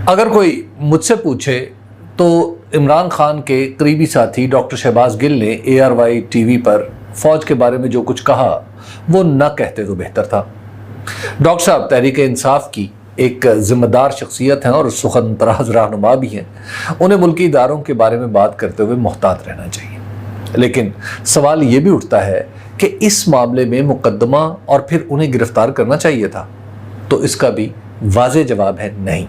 اگر کوئی مجھ سے پوچھے تو عمران خان کے قریبی ساتھی ڈاکٹر شہباز گل نے ARY ٹی وی پر فوج کے بارے میں جو کچھ کہا وہ نہ کہتے تو بہتر تھا۔ ڈاکٹر صاحب تحریک انصاف کی ایک ذمہ دار شخصیت ہیں اور سخن طراز رہنما بھی ہیں۔ انہیں ملکی اداروں کے بارے میں بات کرتے ہوئے محتاط رہنا چاہیے، لیکن سوال یہ بھی اٹھتا ہے کہ اس معاملے میں مقدمہ اور پھر انہیں گرفتار کرنا چاہیے تھا، تو اس کا بھی واضح جواب ہے نہیں۔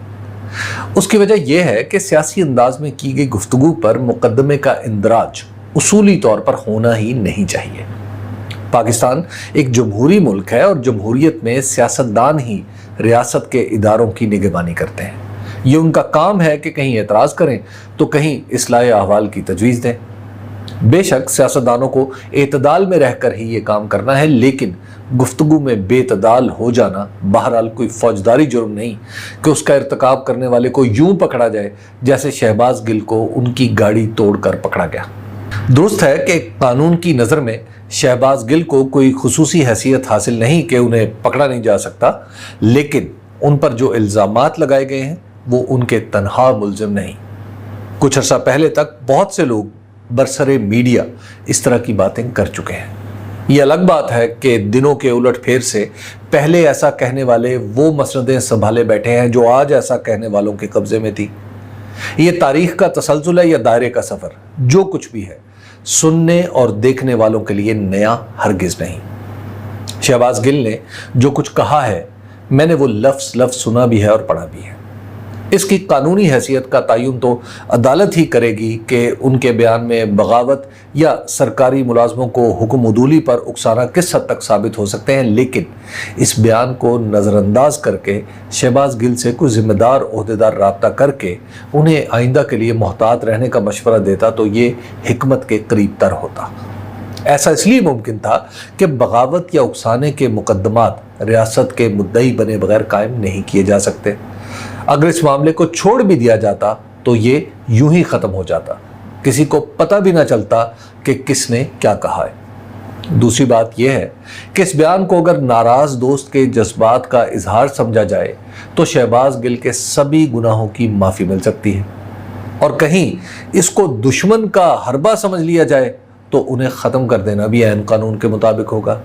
اس کی وجہ یہ ہے کہ سیاسی انداز میں کی گئی گفتگو پر مقدمے کا اندراج اصولی طور پر ہونا ہی نہیں چاہیے۔ پاکستان ایک جمہوری ملک ہے اور جمہوریت میں سیاستدان ہی ریاست کے اداروں کی نگہبانی کرتے ہیں۔ یہ ان کا کام ہے کہ کہیں اعتراض کریں تو کہیں اصلاح احوال کی تجویز دیں۔ بے شک سیاستدانوں کو اعتدال میں رہ کر ہی یہ کام کرنا ہے، لیکن گفتگو میں بے اعتدال ہو جانا بہرحال کوئی فوجداری جرم نہیں کہ اس کا ارتکاب کرنے والے کو یوں پکڑا جائے جیسے شہباز گل کو ان کی گاڑی توڑ کر پکڑا گیا۔ درست ہے کہ قانون کی نظر میں شہباز گل کو کوئی خصوصی حیثیت حاصل نہیں کہ انہیں پکڑا نہیں جا سکتا، لیکن ان پر جو الزامات لگائے گئے ہیں وہ ان کے تنہا ملزم نہیں۔ کچھ عرصہ پہلے تک بہت سے لوگ برسر میڈیا اس طرح کی باتیں کر چکے ہیں۔ یہ الگ بات ہے کہ دنوں کے الٹ پھیر سے پہلے ایسا کہنے والے وہ مسندیں سنبھالے بیٹھے ہیں جو آج ایسا کہنے والوں کے قبضے میں تھی۔ یہ تاریخ کا تسلسل ہے یا دائرے کا سفر، جو کچھ بھی ہے سننے اور دیکھنے والوں کے لیے نیا ہرگز نہیں۔ شہباز گل نے جو کچھ کہا ہے میں نے وہ لفظ سنا بھی ہے اور پڑھا بھی ہے۔ اس کی قانونی حیثیت کا تعین تو عدالت ہی کرے گی کہ ان کے بیان میں بغاوت یا سرکاری ملازموں کو حکم عدولی پر اکسانا کس حد تک ثابت ہو سکتے ہیں، لیکن اس بیان کو نظر انداز کر کے شہباز گل سے کوئی ذمہ دار عہدیدار رابطہ کر کے انہیں آئندہ کے لیے محتاط رہنے کا مشورہ دیتا تو یہ حکمت کے قریب تر ہوتا۔ ایسا اس لیے ممکن تھا کہ بغاوت یا اکسانے کے مقدمات ریاست کے مدعی بنے بغیر قائم نہیں کیے جا سکتے۔ اگر اس معاملے کو چھوڑ بھی دیا جاتا تو یہ یوں ہی ختم ہو جاتا، کسی کو پتہ بھی نہ چلتا کہ کس نے کیا کہا ہے۔ دوسری بات یہ ہے کہ اس بیان کو اگر ناراض دوست کے جذبات کا اظہار سمجھا جائے تو شہباز گل کے سبھی گناہوں کی معافی مل سکتی ہے، اور کہیں اس کو دشمن کا حربہ سمجھ لیا جائے تو انہیں ختم کر دینا بھی عین قانون کے مطابق ہوگا۔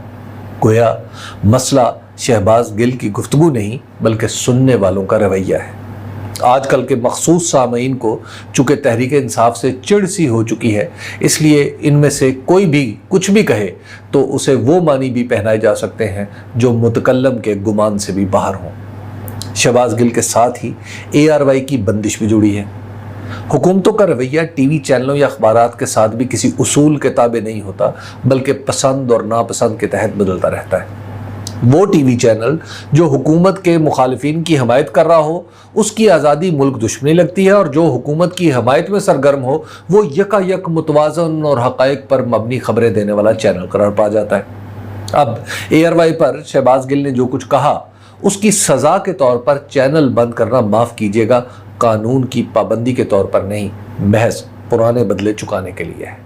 گویا مسئلہ شہباز گل کی گفتگو نہیں بلکہ سننے والوں کا رویہ ہے۔ آج کل کے مخصوص سامعین کو چونکہ تحریک انصاف سے چڑ سی ہو چکی ہے، اس لیے ان میں سے کوئی بھی کچھ بھی کہے تو اسے وہ معنی بھی پہنائے جا سکتے ہیں جو متکلم کے گمان سے بھی باہر ہوں۔ شہباز گل کے ساتھ ہی ARY کی بندش بھی جڑی ہے۔ حکومتوں کا رویہ ٹی وی چینلوں یا اخبارات کے ساتھ بھی کسی اصول کے تابع نہیں ہوتا، بلکہ پسند اور ناپسند کے تحت بدلتا رہتا ہے۔ وہ ٹی وی چینل جو حکومت کے مخالفین کی حمایت کر رہا ہو اس کی آزادی ملک دشمنی لگتی ہے، اور جو حکومت کی حمایت میں سرگرم ہو وہ یکا یک متوازن اور حقائق پر مبنی خبریں دینے والا چینل قرار پا جاتا ہے۔ اب ARY پر شہباز گل نے جو کچھ کہا اس کی سزا کے طور پر چینل بند کرنا معاف کیجیے گا، قانون کی پابندی کے طور پر نہیں، محض پرانے بدلے چکانے کے لیے ہے۔